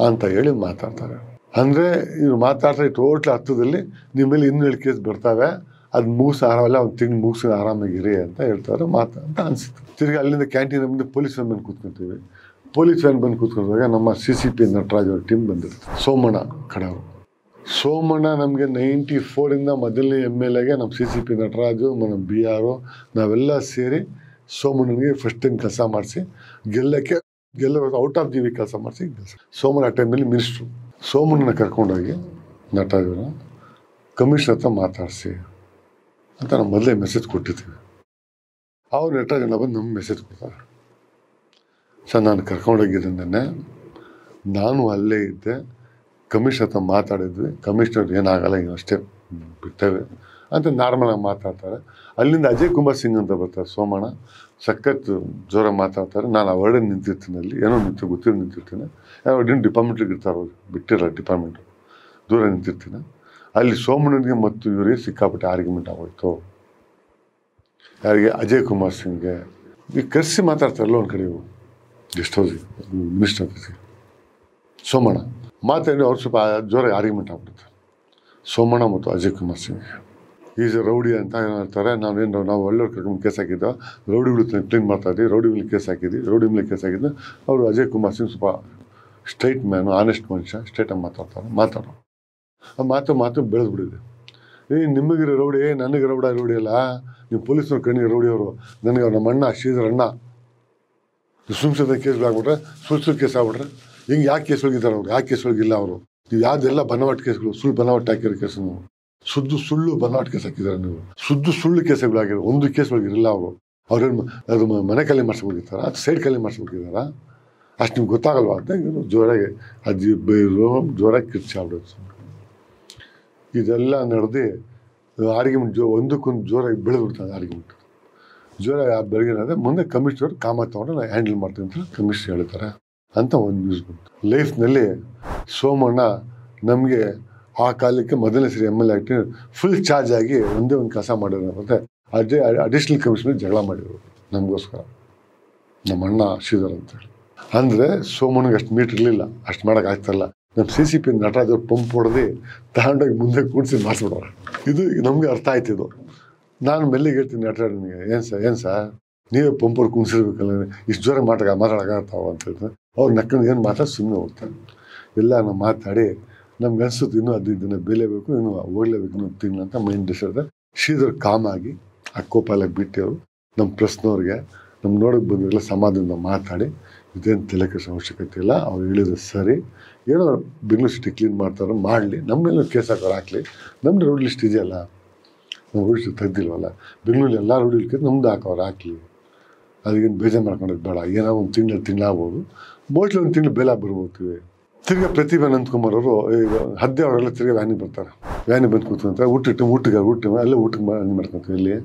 Speaker 1: ಅಂತ ಹೇಳಿ ಮಾತಾಡ್ತಾರೆ. ಅಂದರೆ ಇವ್ರು ಮಾತಾಡ್ತಾರೆ ಟೋಟ್ಲ್ ಅರ್ಥದಲ್ಲಿ ನಿಮ್ಮ ಮೇಲೆ ಇನ್ನೂ 7 ಕೇಸ್ ಬರ್ತಾವೆ, ಅದು ಮುಗಿಸಿ ಆರಾಮಲ್ಲ, ಒಂದು ತಿಂಗಳು ಮುಗಿಸಿ ಆರಾಮಾಗಿರಿ ಅಂತ ಹೇಳ್ತಾರೆ ಅಂತ ಅನಿಸುತ್ತೆ. ತಿರ್ಗಿ ಅಲ್ಲಿಂದ ಕ್ಯಾಂಟೀನ್ ಮುಂದೆ ಪೊಲೀಸ್ ವ್ಯಾನ್ ಬಂದು ಕೂತ್ಕೊತೀವಿ. ಪೊಲೀಸ್ ವ್ಯಾನ್ ಬಂದು ಕೂತ್ಕೊಂಡಾಗ ನಮ್ಮ CCP ನಟರಾಜ್ ಅವ್ರ ಟೀಮ್ ಬಂದಿರುತ್ತೆ. ಸೋಮಣ್ಣ ಕಡೆಯವರು. ಸೋಮಣ್ಣ ನಮಗೆ 94ಇಂದ ಮೊದಲನೇ MLAಗೆ ನಮ್ಮ CCP ನಟರಾಜು, ನಮ್ಮ BR ನಾವೆಲ್ಲ ಸೇರಿ ಸೋಮಣ್ಣನಿಗೆ ಫಸ್ಟ್ ಟೈಮ್ ಕೆಲಸ ಮಾಡಿಸಿ ಗೆಲ್ಲ ಔಟ್ ಆಫ್ ದಿ ಕೆಲಸ ಮಾಡಿಸಿ ಸೋಮಣ್ಣ ಆ ಟೈಮಲ್ಲಿ ಮಿನಿಸ್ಟ್ರು. ಸೋಮಣ್ಣನ ಕರ್ಕೊಂಡೋಗಿ ನಟರಾಜನ ಕಮಿಷನರ್ ಹತ್ರ ಮಾತಾಡಿಸಿ ಅಂತ ನಾವು ಮೊದಲೇ ಮೆಸೇಜ್ ಕೊಟ್ಟಿದ್ದೀವಿ. ಅವ್ರು ನಟರಾಜನ ಬಂದು ನಮ್ಗೆ ಮೆಸೇಜ್ ಕೊಡ್ತಾರೆ, ಸರ್ ನಾನು ಕರ್ಕೊಂಡೋಗಿದ್ದನ್ನೇ, ನಾನು ಅಲ್ಲೇ ಇದ್ದೆ, ಕಮಿಷನರ್ ಹತ್ರ ಮಾತಾಡಿದ್ವಿ, ಕಮಿಷನರ್ ಏನಾಗಲ್ಲ ಈಗ ಅಷ್ಟೇ ಬಿಡ್ತೇವೆ ಅಂತ ನಾರ್ಮಲಾಗಿ ಮಾತಾಡ್ತಾರೆ. ಅಲ್ಲಿಂದ ಅಜಯ್ ಕುಮಾರ್ ಸಿಂಗ್ ಅಂತ ಬರ್ತಾರೆ. ಸೋಮಣ್ಣ ಸಖತ್ ಜೋರ ಮಾತಾಡ್ತಾರೆ. ನಾನು ಅವರೇ ನಿಂತಿರ್ತೀನಿ, ಅಲ್ಲಿ ಏನೋ ಗೊತ್ತಿರೋ ನಿಂತಿರ್ತೀನಿ. ಯಾರೋ ಡಿಪಾರ್ಟ್ಮೆಂಟ್ಗೆ ಇರ್ತಾರೆ, ಅವ್ರು ಬಿಟ್ಟಿರೋ ಡಿಪಾರ್ಟ್ಮೆಂಟು, ದೂರ ನಿಂತಿರ್ತೀನಿ. ಅಲ್ಲಿ ಸೋಮಣ್ಣನಿಗೆ ಮತ್ತು ಇವರಿಗೆ ಸಿಕ್ಕಾಪಟ್ಟೆ ಆರ್ಗ್ಯುಮೆಂಟ್ ಆಗೋಯ್ತು. ಯಾರಿಗೆ? ಅಜಯ್ ಕುಮಾರ್ ಸಿಂಗ್ಗೆ. ಈಗ ಕರೆಸಿ ಮಾತಾಡ್ತಾರಲ್ಲ ಒಂದು ಕಡೆ ಇವು ಗೆಸ್ಟ್ ಹೌಸಿಗೆ, ಮಿನಿಸ್ಟರ್ ಆಫೀಸಿಗೆ. ಸೋಮಣ್ಣ ಮಾತಾಡಿ ಅವ್ರು ಸ್ವಲ್ಪ ಜೋರಾಗಿ ಆರ್ಗ್ಯುಮೆಂಟ್ ಆಗ್ಬಿಡುತ್ತೆ ಸೋಮಣ್ಣ ಮತ್ತು ಅಜಯ್ ಕುಮಾರ್ ಸಿಂಗ್ಗೆ. ಈಸ್ ರೌಡಿ ಅಂತ ಏನು ಹೇಳ್ತಾರೆ. ನಾವು ಒಳ್ಳೆಯವ್ರು ಕರ್ಕೊಂಡು ಕೇಸ್ ಹಾಕಿದ್ದೋ, ರೌಡಿಗಳು ಕ್ಲೀನ್ ಮಾಡ್ತಾಯಿದ್ವಿ, ರೌಡಿ ಮೇಲೆ ಕೇಸ್ ಹಾಕಿದ್ವಿ, ರೌಡಿ ಮೇಲೆ ಕೇಸ್ ಹಾಕಿದ್ದು. ಅವರು ಅಜಯ್ ಕುಮಾರ್ ಸಿಂಗ್ ಸ್ವಲ್ಪ ಸ್ಟ್ರೈಟ್ ಮ್ಯಾನು, ಆನೆಸ್ಟ್ ಮನುಷ್ಯ, ಸ್ಟ್ರೈಟಾಗಿ ಮಾತಾಡೋ ಮಾತು ಬೆಳೆದ್ಬಿಟ್ಟಿದೆ. ನಿಮಗಿರೋ ರೌಡಿ, ನನಗೆ ರೌಡಿ ಅಲ್ಲ, ನೀವು ಪೊಲೀಸ್ನವ್ರು ಕಣ್ಣಿಗೆ ರೌಡಿಯವರು, ನನಗೆ ಅವ್ರು ನಮ್ಮ ಅಣ್ಣ ಶ್ರೀಧರ್ ಅಣ್ಣ. ಸುಮ್ಸದ ಕೇಸ್ಗಳಾಗ್ಬಿಟ್ರೆ ಸುಳ್ಳು ಕೇಸ್ ಆಗ್ಬಿಟ್ರೆ ಹಿಂಗೆ ಯಾಕೆ ಕೇಸ್ ಒಳಗಿದ್ದಾರೆ ಅವ್ರು? ಯಾಕೆ ಕೇಸ್ ಒಳಗಿಲ್ಲ ಅವರು? ನೀವು ಯಾವುದೆಲ್ಲ ಬನವಾಟ್ ಕೇಸ್ಗಳು, ಸುಳ್ಳು ಬನವಾಟ್ ಹಾಕಿರೋ ಕೇಸು, ನೀವು ಸುಳ್ಳು ಬನವಾಟ್ ಕೇಸ್ ಹಾಕಿದ್ದಾರೆ, ನೀವು ಸುಳ್ಳು ಕೇಸುಗಳಾಗಿರೋ ಒಂದು ಕೇಸ್ ಒಳಗಿರಲಿಲ್ಲ ಅವರು. ಅವ್ರೇನು ಅದು ಮನೆ ಖಾಲಿ ಮಾಡಿಸ್ಬೋದಿರ್ತಾರ, ಅದು ಸೈಡ್ ಖಾಲಿ ಮಾಡಿಸ್ಬೋದಿದ್ದಾರ, ಅಷ್ಟು ನಿಮ್ಗೆ ಗೊತ್ತಾಗಲ್ವ ಅಂತ ಇವರು ಜೋರಾಗಿ ಜೋರಾಗಿ ಕಿರ್ಚಾಗ್ಬಿಡೋದು. ಇದೆಲ್ಲ ನಡೆದು ಆರ್ಗ್ಯುಮೆಂಟ್ ಒಂದಕ್ಕೊಂದು ಜೋರಾಗಿ ಬೆಳೆದ್ಬಿಡ್ತಾರೆ. ಆರ್ಗ್ಯುಮೆಂಟ್ ಜೋರಾಗಿ ಬೆಳಗಿನ ಮುಂದೆ ಕಮಿಷನರ್ ಕಾಮ ತೊಗೊಂಡು ನಾನು ಹ್ಯಾಂಡಲ್ ಮಾಡ್ತೀನಿ ಅಂತ ಕಮಿಷನರ್ ಹೇಳ್ತಾರೆ ಅಂತ ಒಂದು ನ್ಯೂಸ್ ಬಂತು. ಲೈಫ್ನಲ್ಲಿ ಸೋಮಣ್ಣ ನಮಗೆ ಆ ಕಾಲಕ್ಕೆ ಮೊದಲನೇ ಸರಿ MLA ಆಗಿ ಫುಲ್ ಚಾರ್ಜ್ ಆಗಿ ಒಂದೇ ಒಂದು ಕೆಲಸ ಮಾಡಿರೋ ಮತ್ತು ಅಡಿಷನಲ್ ಕಮಿಷನರ್ ಜಗಳ ಮಾಡಿರೋರು ನಮಗೋಸ್ಕರ, ನಮ್ಮ ಅಣ್ಣ ಶ್ರೀಧರ್ ಅಂತೇಳಿ. ಅಂದರೆ ಸೋಮನಿಗೆ ಅಷ್ಟು ಮೀಟ್ರ್ ಇರಲಿಲ್ಲ, ಅಷ್ಟು ಮಾಡೋಕ್ಕಾಗ್ತಾಯಿಲ್ಲ. ನಮ್ಮ CCP ನಟರಾಜ್ ಅವ್ರು ಪಂಪ್ ಹೊಡೆದು ತಗೊಂಡೋಗಿ ಮುಂದೆ ಕೂಡಿಸಿ ಮಾಡಿಸ್ಬಿಡೋರು. ಇದು ನಮಗೆ ಅರ್ಥ ಆಯ್ತಿದ್ದು. ನಾನು ಮೆಲ್ಲಿಗೆ ಹೇಳ್ತೀನಿ ನಟರಾಜನಿಗೆ, ಏನು ಸರ್ ನೀವೇ ಪಂಪವ್ರು ಕುಣಿಸಿರ್ಬೇಕಲ್ಲ, ಇಷ್ಟು ಜೋರ ಮಾತಾಡೋಕ್ಕಾಗ್ತಾವ ಅಂತ ಹೇಳ್ತಾರೆ. ಅವ್ರು ನಕ್ಕಂಡು ಏನು ಮಾತಾಡಿ ಸುಮ್ಮನೆ ಹೋಗ್ತಾರೆ. ಎಲ್ಲ ನಾವು ಮಾತಾಡಿ ನಮ್ಗೆ ಅನ್ಸುತ್ತೆ ಇನ್ನೂ 15 ದಿನ ಬೇಲೇಬೇಕು, ಇನ್ನೂ ಹೋಗ್ಲೇಬೇಕು, ಇನ್ನೂ ತಿಂಗಳು ಅಂತ ಮೈಂಡ್ ಡಿಸೈಡ್. ಶ್ರೀಧರ್ ಕಾಮಾಗಿ ಆ ಕೋಪ ಎಲ್ಲ ಬಿಟ್ಟು ನಮ್ಮ ಪ್ರೆಸ್ನವ್ರಿಗೆ ನಮ್ಮ ನೋಡೋಕೆ ಬಂದಿರಲ್ಲ ಸಮಾಧಾನದಿಂದ ಮಾತಾಡಿ ಇದೇನು ತಲೆ ಕೆಡಿಸೋ ಅವಶ್ಯಕತೆ ಇಲ್ಲ, ಅವ್ರು ಹೇಳಿದ್ರು ಸರಿ, ಏನೋ ಬೆಂಗಳೂರು ಸಿಟಿ ಕ್ಲೀನ್ ಮಾಡ್ತಾರೋ ಮಾಡಲಿ, ನಮ್ಮನ್ನೆಲ್ಲ ಕೇಸ್ ಹಾಕೋರು ಹಾಕಲಿ, ನಮ್ಮದು ರೋಡ್ ಲಿಸ್ಟ್ ಇದೆಯಲ್ಲ, ನಮ್ಮ ರೋಡ್ ಲಿಸ್ಟ್ ತೆಗ್ದಿಲ್ವಲ್ಲ, ಬೆಂಗಳೂರಲ್ಲಿ ಎಲ್ಲ ರೋಡ್ ಲಿಸ್ಟ್ ನಮ್ಮದು ಹಾಕೋರು ಹಾಕಲಿ, ಅದಕ್ಕೇನು ಬೇಜಾರು ಮಾಡ್ಕೊಂಡೋದು ಬೇಡ, ಏನೋ ಒಂದು ತಿಂಗಳಾಗ್ಬೋದು, ಮೋಸ್ಟ್ಲಿ ಒಂದು ತಿಂಗಳು ಬೇಲ ಬರ್ಬೋತೀವಿ. ತಿರ್ಗಿ ಪ್ರತಿಭೆ ನಂದ್ಕೊಂಬರ್ ಅವರು ಈಗ ಹದ್ದೆ ಅವರೆಲ್ಲ ತಿರ್ಗಿ ವ್ಯಾನಿಗೆ ಬರ್ತಾರೆ, ವ್ಯಾನಿಗೆ ಬಂದು ಕೂತ್ಕೊಂತಾರೆ, ಊಟ ಅಲ್ಲೇ ಊಟಕ್ಕೆ ಮಾಡ್ಕೊತೀವಿ. ಇಲ್ಲಿ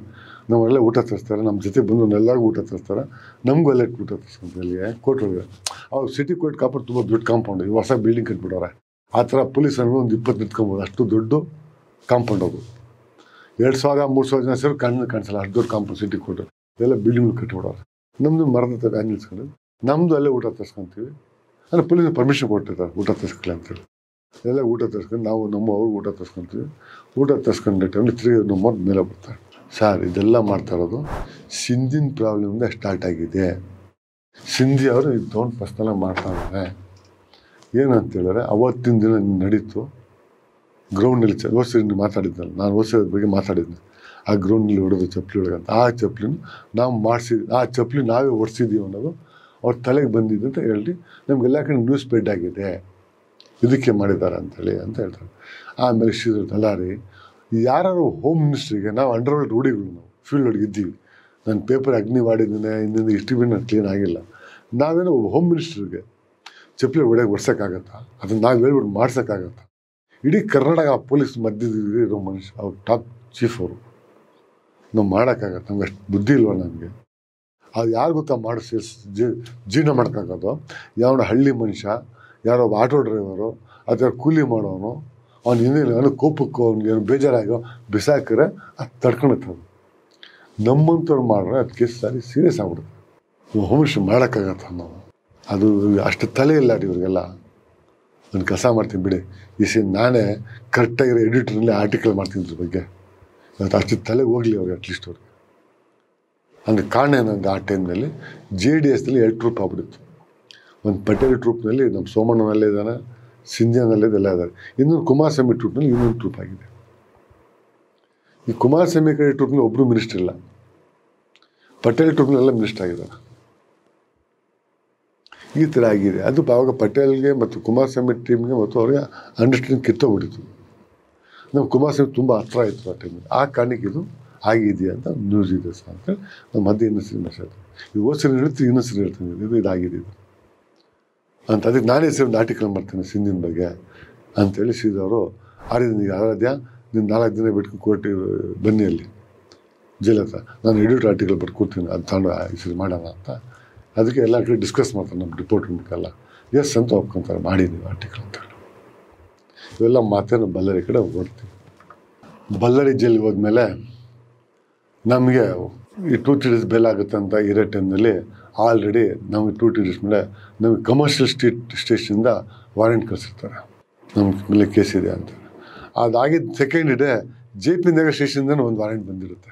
Speaker 1: ನಾವೆಲ್ಲ ಊಟ ತರಿಸ್ತಾರೆ, ನಮ್ಮ ಜೊತೆ ಬಂದು ಎಲ್ಲರಿಗೂ ಊಟ ತರಿಸ್ತಾರೆ, ನಮಗೂ ಅಲ್ಲೇ ಊಟ ತರಿಸ್ಕೊಂತೀವಿ. ಇಲ್ಲಿ ಕೋರ್ಟ್ ಒಳಗೆ ಅವ್ರು ಸಿಟಿ ಕೋರ್ಟ್ ಕಾಂಪೌಂಡ್ ತುಂಬ ದೊಡ್ಡ ಕಾಂಪೌಂಡ್, ಈ ಹೊಸ ಬಿಲ್ಡಿಂಗ್ ಕಟ್ಬಿಡೋರೆ, ಆ ಥರ ಪೊಲೀಸರು ಒಂದು 20 ನಿಂತ್ಕೊಬೋದು, ಅಷ್ಟು ದೊಡ್ಡ ಕಾಂಪೌಂಡ್ ಅದು. 2000-3000 ಜನ ಸೇರಿ ಕಾಣಿಸಲ್ಲ, ಅಷ್ಟು ದೊಡ್ಡ ಕಾಂಪೌಂಡ್ ಸಿಟಿ ಕೋರ್ಟ್. ಎಲ್ಲ ಬಿಲ್ಡಿಂಗ್ ಕಟ್ಬಿಡೋರು. ನಮ್ಮದು ಮರದ ವ್ಯಾನ್ ನಿಲ್ಸ್ಕೊಂಡು ನಮ್ಮದು ಅಲ್ಲೇ ಊಟ ತರಿಸ್ಕೊತೀವಿ. ಅಂದರೆ ಪೊಲೀಸ್ ಪರ್ಮಿಷನ್ ಕೊಟ್ಟಿರ್ತಾರೆ ಊಟ ತರಿಸ್ಕೊಳ್ಳಿ ಅಂತೇಳಿ. ಎಲ್ಲ ಊಟ ತರಿಸ್ಕೊಂಡು ನಾವು ಅವ್ರಿಗೆ ಊಟ ತರಿಸ್ಕೊತೀವಿ. ಊಟ ತರಿಸ್ಕೊಂಡ ಟೈಮಲ್ಲಿ ತಿರುಗಿ ನಮ್ಮವ್ರು ಮೇಲೆ ಬರ್ತಾರೆ. ಸರ್ ಇದೆಲ್ಲ ಮಾಡ್ತಾ ಇರೋದು ಸಿಂಧಿನ ಪ್ರಾಬ್ಲಮಿಂದ ಸ್ಟಾರ್ಟ್ ಆಗಿದೆ. ಸಿಂಧಿ ಅವರು ಇದು ತೊಗೊಂಡು ಪರ್ಸ್ನಲಾಗಿ ಮಾಡ್ತಾರೆ. ಏನಂತೇಳಿದ್ರೆ ಅವತ್ತಿನ ದಿನ ನಡೀತು ಗ್ರೌಂಡಲ್ಲಿ ಓದಿಸಿ ಮಾತಾಡಿದ್ನಲ್ಲ, ನಾನು ಓದಿಸೋದ್ರ ಬಗ್ಗೆ ಮಾತಾಡಿದ್ದೆ. ಆ ಗ್ರೌಂಡ್ನಲ್ಲಿ ಹೊಡೆದು ಚಪ್ಪಲಿ ಒಳಗೆ ಅಂತ, ಆ ಚಪ್ಪಲಿನ ನಾವು ಮಾಡಿಸಿದ್ವಿ, ಆ ಚಪ್ಪಲಿ ನಾವೇ ಹೊಡ್ಸಿದ್ದೀವಿ ಅನ್ನೋದು ಅವ್ರ ತಲೆಗೆ ಬಂದಿದ್ದು ಅಂತ ಹೇಳಿ ನಮಗೆಲ್ಲ ಕಡೆ ನ್ಯೂಸ್ ಸ್ಪ್ರೆಡ್ ಆಗಿದೆ, ಇದಕ್ಕೆ ಮಾಡಿದ್ದಾರೆ ಅಂತೇಳಿ ಅಂತ ಹೇಳ್ತಾರೆ. ಆಮೇಲೆ ಶ್ರೀಧರ್ ರೀ, ಯಾರು ಹೋಮ್ ಮಿನಿಸ್ಟ್ರಿಗೆ ನಾವು ಅಂಡರ್ವರ್ಲ್ಡ್ ರೂಢಿಗಳು, ನಾವು ಫೀಲ್ಡ್ ಒಳಗೆ ಇದ್ದೀವಿ. ನಾನು ಪೇಪರ್ ಅಗ್ನಿ ಮಾಡಿದ್ದೀನಿ, ಇನ್ನೊಂದು ಇಷ್ಟು ಬಿಟ್ಟು ನಾನು ಕ್ಲೀನ್ ಆಗಿಲ್ಲ. ನಾವೇನೋ ಹೋಮ್ ಮಿನಿಸ್ಟ್ರಿಗೆ ಚಪ್ಪಲಿ ಹೊಡ್ಸೋಕ್ಕಾಗತ್ತಾ? ಅದನ್ನು ನಾವು ಹೇಳ್ಬಿಟ್ಟು ಮಾಡ್ಸೋಕ್ಕಾಗತ್ತಾ? ಇಡೀ ಕರ್ನಾಟಕ ಪೊಲೀಸ್ ಮಧ್ಯದಲ್ಲಿ ಇರೋ ಮನುಷ್ಯ, ಅವ್ರು ಟಾಪ್ ಚೀಫ್ ಅವರು. ನಾವು ಮಾಡೋಕ್ಕಾಗತ್ತೆ? ನಮ್ಗೆ ಅಷ್ಟು ಬುದ್ಧಿ ಇಲ್ವ ನಮಗೆ? ಅದು ಯಾರು ಗೊತ್ತಾ ಮಾಡಿಸಿ ಜೀವನ ಮಾಡೋಕ್ಕಾಗೋದು? ಯಾವನ ಹಳ್ಳಿ ಮನುಷ್ಯ, ಯಾರೋ ಆಟೋ ಡ್ರೈವರು ಅಥವಾ ಕೂಲಿ ಮಾಡೋನು, ಅವ್ನು ಇನ್ನೇನು ಕೋಪಕ್ಕೂ ಅವ್ನಿಗೆ ಬೇಜಾರಾಗೋ ಬಿಸಾಕಿದ್ರೆ ಅದು ತಡ್ಕೊಳತ್ತದು. ನಮ್ಮಂಥವ್ರು ಮಾಡ್ರೆ ಅದಕ್ಕೆ ಸೀರಿಯಸ್ ಆಗ್ಬಿಡುತ್ತೆ. ಹೋಮಿಸ್ಟ್ರಿ ಮಾಡೋಕ್ಕಾಗತ್ತ ನಾವು? ಅದು ಅಷ್ಟು ತಲೆ ಇಲ್ಲ ರೀ ಇವ್ರಿಗೆಲ್ಲ. ನಾನು ಕೆಲಸ ಮಾಡ್ತೀನಿ ಬಿಡಿ, ನಾನೇ ಕರೆಕ್ಟಾಗಿರೋ ಎಡಿಟ್ರಲ್ಲಿ ಆರ್ಟಿಕಲ್ ಮಾಡ್ತೀನಿ ಇದ್ರ ಬಗ್ಗೆ. ಅಷ್ಟು ತಲೆಗೆ ಹೋಗಲಿ ಅವ್ರಿಗೆ, ಅಟ್ಲೀಸ್ಟ್ ಅವ್ರಿಗೆ. ಹಂಗೆ ಕಾರಣ ಏನಂದ್ರೆ ಆ ಟೈಮ್ನಲ್ಲಿ JDSನಲ್ಲಿ 2 ಟ್ರೂಪ್ ಆಗ್ಬಿಟ್ಟಿತ್ತು. ಒಂದು ಪಟೇಲ್ ಟ್ರೂಪ್ನಲ್ಲಿ ನಮ್ಮ ಸೋಮಣ್ಣನಲ್ಲೇ ಇದ್ದಾನೆ, ಸಿಂಧಿಯಾನಲ್ಲೇ ಎಲ್ಲ ಇದ್ದಾರೆ. ಇನ್ನೊಂದು ಕುಮಾರಸ್ವಾಮಿ ಟ್ರೂಪ್ನಲ್ಲಿ ಇನ್ನೊಂದು ಟ್ರೂಪ್ ಆಗಿದೆ. ಈ ಕುಮಾರಸ್ವಾಮಿ ಕಡೆ ಟ್ರೂಪ್ನಲ್ಲಿ ಒಬ್ಬರು ಮಿನಿಸ್ಟರ್ ಇಲ್ಲ, ಪಟೇಲ್ ಟ್ರೂಪ್ನೆಲ್ಲ ಮಿನಿಸ್ಟರ್ ಆಗಿದ್ದಾರೆ. ಈ ಥರ ಆಗಿದೆ. ಅದು ಆವಾಗ ಪಟೇಲ್ಗೆ ಮತ್ತು ಕುಮಾರಸ್ವಾಮಿ ಟೀಮ್ಗೆ ಮತ್ತು ಅವ್ರಿಗೆ ಅಂಡರ್ಸ್ಟ್ಯಾಂಡಿಂಗ್ ಕಿತ್ತೋಗ್ಬಿಟ್ಟಿತ್ತು. ನಮ್ಮ ಕುಮಾರಸ್ವಾಮಿ ತುಂಬ ಹತ್ರ ಆಯಿತು ಆ ಟೈಮಲ್ಲಿ. ಆ ಕಾರಣಕ್ಕೆ ಇದು ಆಗಿದೆಯಾ ಅಂತ ನ್ಯೂಸ್ ಇದೆ ಸರ್ ಅಂತೇಳಿ ನಮ್ಮ ಮಧ್ಯೆ ಇನ್ನೊಂದು ಮಾತಾಡ್ತೀನಿ. ಇದು ಓದ್ಸರಿ ಹೇಳ್ತೀನಿ, ಇನ್ನೊಂದು ಹೇಳ್ತೀನಿ, ಇದಾಗಿದೆ ಇದು ಅಂತ. ಅದಕ್ಕೆ ನಾನೇ ಒಂದು ಆರ್ಟಿಕಲ್ ಮಾಡ್ತೀನಿ ಸಿಂಧಿನ ಬಗ್ಗೆ ಅಂತೇಳಿ ಶ್ರೀಧವರು ಆರಾಧ್ಯ ನೀನು 4 ದಿನ ಬಿಟ್ಟು ಕೋರ್ಟಿಗೆ ಬನ್ನಿ ಅಲ್ಲಿ ಜೈಲ್ ಹತ್ರ, ನಾನು ಎಡಿಟ್ ಆರ್ಟಿಕಲ್ ಬರ್ದು ಕೊಡ್ತೀನಿ, ಅದು ತಗೊಂಡು ಈ ಸರಿ ಮಾಡೋಣ ಅಂತ. ಅದಕ್ಕೆ ಎಲ್ಲ ಕಡೆ ಡಿಸ್ಕಸ್ ಮಾಡ್ತಾರೆ ನಮ್ಮ ಡಿಪಾರ್ಟ್ಮೆಂಟ್ಗೆಲ್ಲ. ಎಸ್ ಅಂತ ಒಪ್ಕೊಂತಾರೆ, ಮಾಡಿದ್ದೀವಿ ಆರ್ಟಿಕಲ್ ಅಂತೇಳಿ. ಇವೆಲ್ಲ ಮಾತೇನು ಬಳ್ಳಾರಿ ಕಡೆ ಓಡ್ತೀವಿ. ಬಳ್ಳಾರಿ ಜೈಲಿಗೆ ಹೋದ್ಮೇಲೆ ನಮಗೆ ಈ 2-3 ಡೇಸ್ ಬೇಲ್ ಆಗುತ್ತೆ ಅಂತ ಇರೋ ಟೈಮ್ನಲ್ಲಿ ಆಲ್ರೆಡಿ ನಮಗೆ 2-3 ಡೇಸ್ ಮೇಲೆ ನಮಗೆ ಕಮರ್ಷಿಯಲ್ ಸ್ಟೇಷನಿಂದ ವಾರೆಂಟ್ ಕಳಿಸಿರ್ತಾರೆ, ನಮ್ಮ ಮೇಲೆ ಕೇಸ್ ಇದೆ ಅಂತ. ಅದಾಗಿದ್ದು ಸೆಕೆಂಡ್ ಡೇ JP ನಗರ್ ಸ್ಟೇಷನ್ದಿಂದ ಒಂದು ವಾರೆಂಟ್ ಬಂದಿರುತ್ತೆ.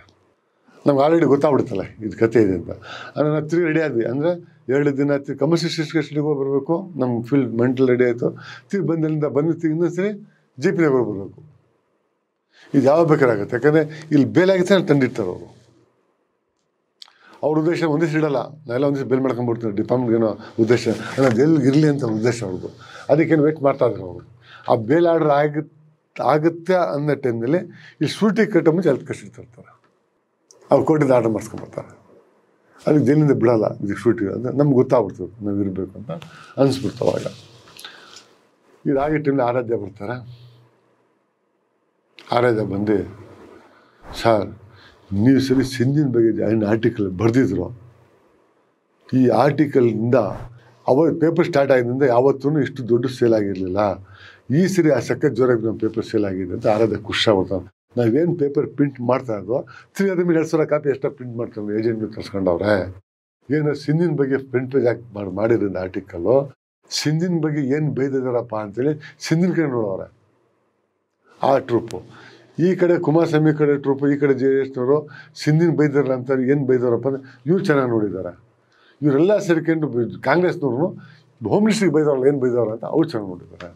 Speaker 1: ನಮ್ಗೆ ಆಲ್ರೆಡಿ ಗೊತ್ತಾಗ್ಬಿಡುತ್ತಲ್ಲ ಇದು ಕತೆ ಇದೆ ಅಂತ. ಅಂದರೆ ನಾವು ತಿರುಗಿ ರೆಡಿ ಆದ್ವಿ. ಅಂದರೆ 2 ದಿನ ಕಮರ್ಷಿಯಲ್ ಸ್ಟೇಷನ್ಗೆ ಹೋಗಿ ಬರಬೇಕು, ನಮ್ಮ ಫೀಲ್ಡ್ ಮೆಂಟಲ್ ರೆಡಿ ಆಯಿತು. ತಿರುಗಿ ಬಂದಲ್ಲಿಂದ ಇನ್ನೊಂದು ಸರಿ JP ನಗರ್ ಬರಬೇಕು. ಇದು ಯಾವಾಗ ಬೇಕಾಗುತ್ತೆ, ಯಾಕಂದರೆ ಇಲ್ಲಿ ಬೇಲಾಗಿತ್ತು ತಂದಿರ್ತಾರೆ ಅವರು. ಅವ್ರ ಉದ್ದೇಶ ಒಂದೇ ಇಡಲ್ಲ, ನಾವೆಲ್ಲ ಒಂದಿವ್ಸ ಬೇಲ್ ಮಾಡ್ಕೊಂಡ್ಬಿಡ್ತೀವಿ. ಡಿಪಾರ್ಟ್ಮೆಂಟ್ ಏನೋ ಉದ್ದೇಶ, ಅಂದರೆ ಜೈಲಿಗೆ ಇರಲಿ ಅಂತ ಉದ್ದೇಶ ಅವ್ರದ್ದು. ಅದಕ್ಕೇನು ವೇಟ್ ಮಾಡ್ತಾಯಿದ್ರು ಅವರು. ಆ ಬೇಲ್ ಆರ್ಡ್ರ್ ಆಗುತ್ತೆ ಅನ್ನೋ ಟೈಮ್ನಲ್ಲಿ ಇಲ್ಲಿ ಶೂಟಿಂಗ್ ಕಟ್ಟೋ ಮುಂಚೆ ಅಲ್ಲಿ ಕಳಿಸಿರ್ತಾರೆ. ಅವ್ರು ಕೋರ್ಟಿಂದ ಆರ್ಡರ್ ಮಾಡಿಸ್ಕೊಂಡ್ಬರ್ತಾರೆ. ಅದಕ್ಕೆ ಜೈಲಿಂದ ಬಿಡೋಲ್ಲ, ಇದಕ್ಕೆ ಶೂಟಿಂಗ್ ಅಂದರೆ ನಮ್ಗೆ ಗೊತ್ತಾಗ್ಬಿಡ್ತದೆ ನಾವು ಇರಬೇಕು ಅಂತ ಅನಿಸ್ಬಿಡ್ತು ಅವಾಗ. ಇದಾಗಿ ಟೈಮ್ಲಿ ಆರಾಧ್ಯ ಬರ್ತಾರೆ. ಆರಾಧ್ಯ ಬಂದು, ಸರ್ ನೀವು ಸರಿ ಸಿಂಧಿನ ಬಗ್ಗೆ ಆರ್ಟಿಕಲ್ ಬರೆದಿದ್ರು, ಈ ಆರ್ಟಿಕಲಿಂದ ಪೇಪರ್ ಸ್ಟಾರ್ಟ್ ಆಗಿದ್ದರಿಂದ ಯಾವತ್ತೂ ಇಷ್ಟು ದೊಡ್ಡ ಸೇಲ್ ಆಗಿರಲಿಲ್ಲ, ಈ ಸರಿ ಆ ಸಖತ್ ಜೋರಾಗಿ ನಮ್ಮ ಪೇಪರ್ ಸೇಲ್ ಆಗಿದೆ ಅಂತ ಆರಾಧ್ಯ ಖುಷಿ ಆಗ್ಬಿಡ್ತಾನೆ. ನಾವೇನು ಪೇಪರ್ ಪ್ರಿಂಟ್ ಮಾಡ್ತಾ ಇದ್ವೋ ತಿರ್ಗಿ ಅದ್ರ ಮೇಲೆ 2,000 ಕಾಪಿ ಎಷ್ಟೋ ಪ್ರಿಂಟ್ ಮಾಡ್ಕೊಂಡು ಏಜೆಂಟ್ಗಳು ತರಿಸ್ಕೊಂಡವ್ರೆ. ಏನೋ ಸಿಂಧಿನ ಬಗ್ಗೆ ಫ್ರಂಟ್ ಪೇಜ್ ಹಾಕಿ ಮಾಡಿರೋದು ಆರ್ಟಿಕಲ್ಲು. ಸಿಂಧಿನ ಬಗ್ಗೆ ಏನು ಬೈದಿದ್ದಾರಪ್ಪ ಅಂತೇಳಿ ಸಿಂಧಿನ ಕಡೆ ನೋಡೋರೆ ಆ ಟ್ರೂಪು. ಈ ಕಡೆ ಕುಮಾರಸ್ವಾಮಿ ಕಡೆ ಟ್ರೂಪು, ಈ ಕಡೆ JDSನವರು ಸಿಂಧಿನ ಬೈದಾರಲ್ಲ ಅಂತ ಏನು ಬೈದಾರಪ್ಪ ಅಂದರೆ ಇವ್ರು ಚೆನ್ನಾಗಿ ನೋಡಿದ್ದಾರೆ. ಇವರೆಲ್ಲ ಸೇರ್ಕೊಂಡು ಕಾಂಗ್ರೆಸ್ನವ್ರು ಹೋಮ್ ಮಿನಿಸ್ಟ್ರಿಗೆ ಬೈದವ್ರಲ್ಲ ಏನು ಬೈದವ್ರ ಅಂತ ಅವ್ರು ಚೆನ್ನಾಗಿ ನೋಡಿದ್ದಾರೆ.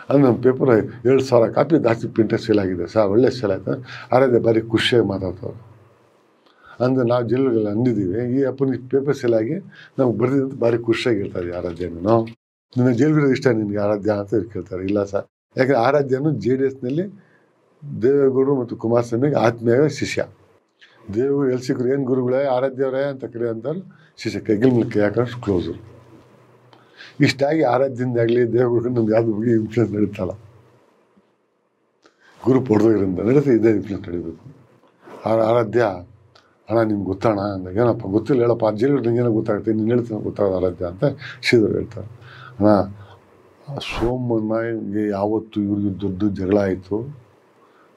Speaker 1: ಅದು ನಮ್ಮ ಪೇಪರ್ 2,000 ಕಾಪಿ ಜಾಸ್ತಿ ಪ್ರಿಂಟರ್ ಸೇಲ್ ಆಗಿದೆ ಸರ್, ಒಳ್ಳೆ ಸೇಲ್ ಆಯ್ತು. ಆರಾಧ್ಯ ಭಾರಿ ಖುಷಿಯಾಗಿ ಮಾತಾಡ್ತವ್ರು. ಅಂದರೆ ನಾವು ಜಿಲ್ಲೆಗೆಲ್ಲ ಅಂದಿದ್ದೀವಿ, ಈ ಅಪ್ಪನಿಗೆ ಪೇಪರ್ ಸೇಲ್ ಆಗಿ ನಮ್ಗೆ ಬರ್ದಿದ್ದಂತ ಭಾರಿ ಖುಷಿಯಾಗಿ ಹೇಳ್ತಾರೆ ಆರಾಧ್ಯನು. ನಿನ್ನ ಜೈಲ್ಗಿರೋದು ಇಷ್ಟ ನಿನಗೆ ಆರಾಧ್ಯ ಅಂತ ಕೇಳ್ತಾರೆ. ಇಲ್ಲ ಸರ್, ಯಾಕಂದರೆ ಆರಾಧ್ಯನು JDSನಲ್ಲಿ ದೇವೇಗೌಡರು ಮತ್ತು ಕುಮಾರಸ್ವಾಮಿಗೆ ಆತ್ಮೀಯ ಶಿಷ್ಯ. ದೇವೇಗೌಡರು ಎಲ್ಲಿ ಸಿಕ್ಕರು, ಏನು ಗುರುಗಳೇ ಆರಾಧ್ಯವ್ರೇ ಅಂತ ಕರೆಯಂತಾರೆ ಶಿಷ್ಯ, ಕೈಗಿಲ್ ಮೇಲೆ ಕೈ ಹಾಕೊಂಡು ಕ್ಲೋಸು. ಇಷ್ಟಾಗಿ ಆರಾಧ್ಯದಿಂದಾಗಲಿ ದೇವೇಗೌಡರು ನಮ್ಗೆ ಯಾವ್ದು ಬಗ್ಗೆ ಇನ್ಫ್ಲುಯೆನ್ಸ್ ನಡೀತಲ್ಲ, ಗುರು ಹೊಡೆದೋಗ್ರಿಂದ ನಡೀತಾ ಇದೇ ಇನ್ಫ್ಲುಯೆನ್ಸ್ ನಡೀಬೇಕು. ಆರಾಧ್ಯ ಅಣ್ಣ ನಿಮ್ಗೆ ಗೊತ್ತಣ್ಣ ಅಂದಾಗ, ಏನಪ್ಪ ಗೊತ್ತಿಲ್ಲ ಹೇಳಪ್ಪ, ಜೈಲು ನಿಂಗೇನೋ ಗೊತ್ತಾಗುತ್ತೆ, ನೀನು ಹೇಳ್ತಾನೆ ಗೊತ್ತಾಗೋದು ಆರಾಧ್ಯ ಅಂತ ಶ್ರೀಧರ್ ಹೇಳ್ತಾರೆ. ಅಣ್ಣ ಸೋಮಣ್ಣಗೆ ಯಾವತ್ತು ಇವ್ರಿಗೆ ದೊಡ್ಡ ಜಗಳ ಆಯಿತು,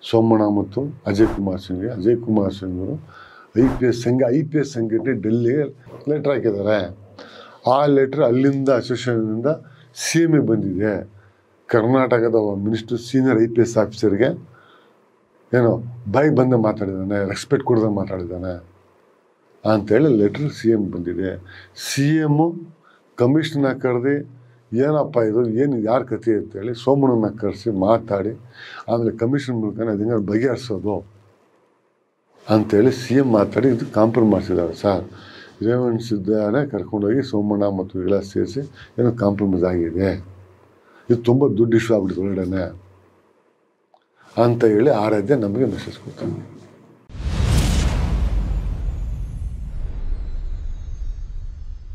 Speaker 1: ಸೋಮಣ್ಣ ಮತ್ತು ಅಜಯ್ ಕುಮಾರ್ ಸಿಂಗ್ರು IPS ಸಂಘಟನೆ ಡೆಲ್ಲಿಗೆ ಲೆಟ್ರ್ ಹಾಕಿದ್ದಾರೆ. ಆ ಲೆಟ್ರ್ ಅಲ್ಲಿಂದ ಅಸೋಸಿಯೇಷನಿಂದ CMಗೆ ಬಂದಿದೆ. ಕರ್ನಾಟಕದ ಮಿನಿಸ್ಟರ್ ಸೀನಿಯರ್ IPS ಆಫೀಸರ್ಗೆ ಏನೋ ಬಾಯಿಗೆ ಬಂದ ಮಾತಾಡಿದ್ದಾನೆ, ರೆಸ್ಪೆಕ್ಟ್ ಕೊಡದೆ ಮಾತಾಡಿದ್ದಾನೆ ಅಂಥೇಳಿ ಲೆಟ್ರ್ CM ಬಂದಿದೆ. CM ಕಮಿಷನ್ನ ಕರೆದು ಏನಪ್ಪ ಇದು, ಏನು ಯಾರ ಕಥೆ ಅಂತೇಳಿ ಸೋಮಣ್ಣನ ಕರೆಸಿ ಮಾತಾಡಿ ಆಮೇಲೆ ಕಮಿಷನ್ ಮೂಲಕ ಅದನ್ನ ಬಗೆಹರಿಸೋದು ಅಂಥೇಳಿ CM ಮಾತಾಡಿ ಇದು ಕಾಂಪ್ರಮೈಸ್ ಮಾಡಿಸಿದ್ದಾರೆ ಸರ್. ರೇವಣ್ ಸಿದ್ದಾನೆ ಕರ್ಕೊಂಡೋಗಿ ಸೋಮಣ್ಣ ಮತ್ತು ಎಲ್ಲ ಸೇರಿಸಿ ಏನೋ ಕಾಂಪ್ರಮೈಸ್ ಆಗಿದೆ, ಇದು ತುಂಬ ದುಡ್ಡು ಇಶ್ಯೂ ಆಗ್ಬಿಟ್ಟಿದೆ ಹೊರಗಡೆನೆ ಅಂತ ಹೇಳಿ ಆರಾಧ್ಯ ನಮಗೆ ಮೆಸೇಜ್ ಕೊಡ್ತಾನೆ.